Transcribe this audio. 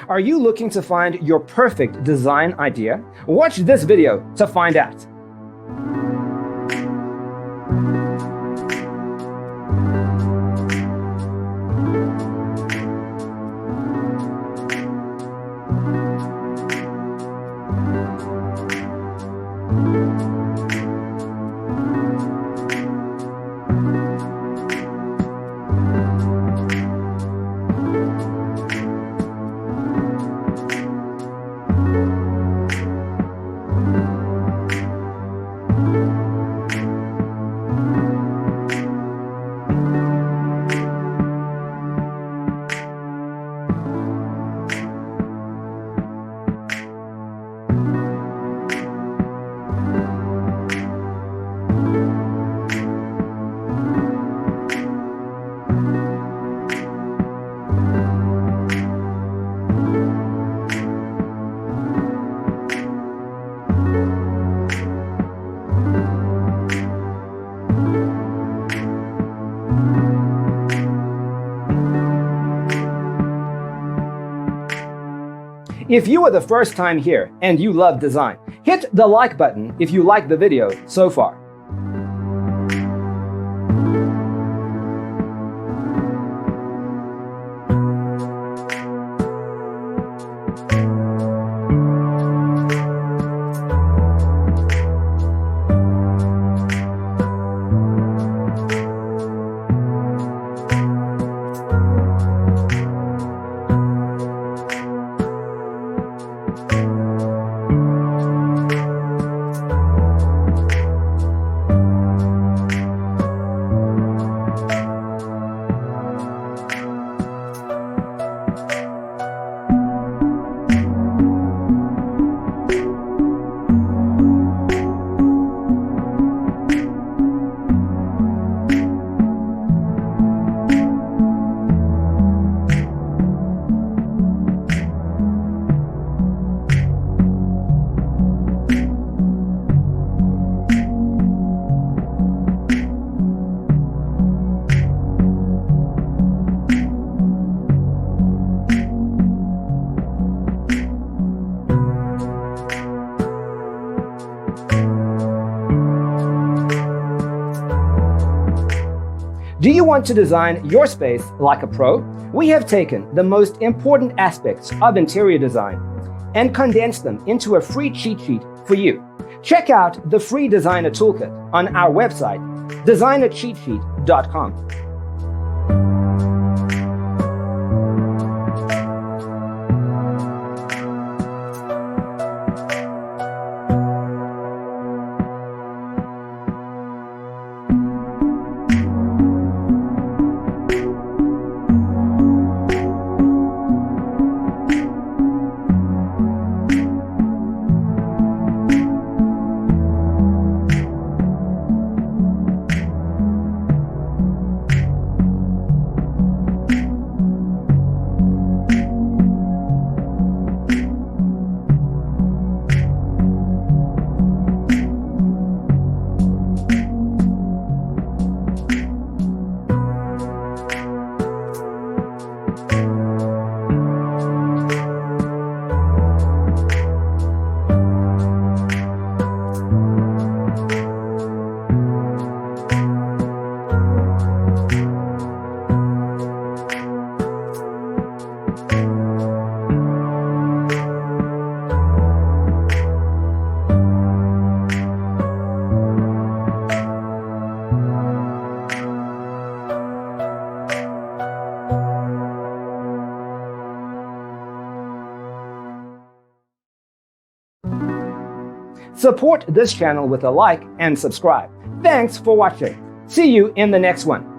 Are you looking to find your perfect design idea? Watch this video to find out. If you are the first time here and you love design, hit the like button if you like the video so far. Do you want to design your space like a pro? We have taken the most important aspects of interior design and condensed them into a free cheat sheet for you. Check out the free designer toolkit on our website, designercheatsheet.com. Support this channel with a like and subscribe. Thanks for watching. See you in the next one.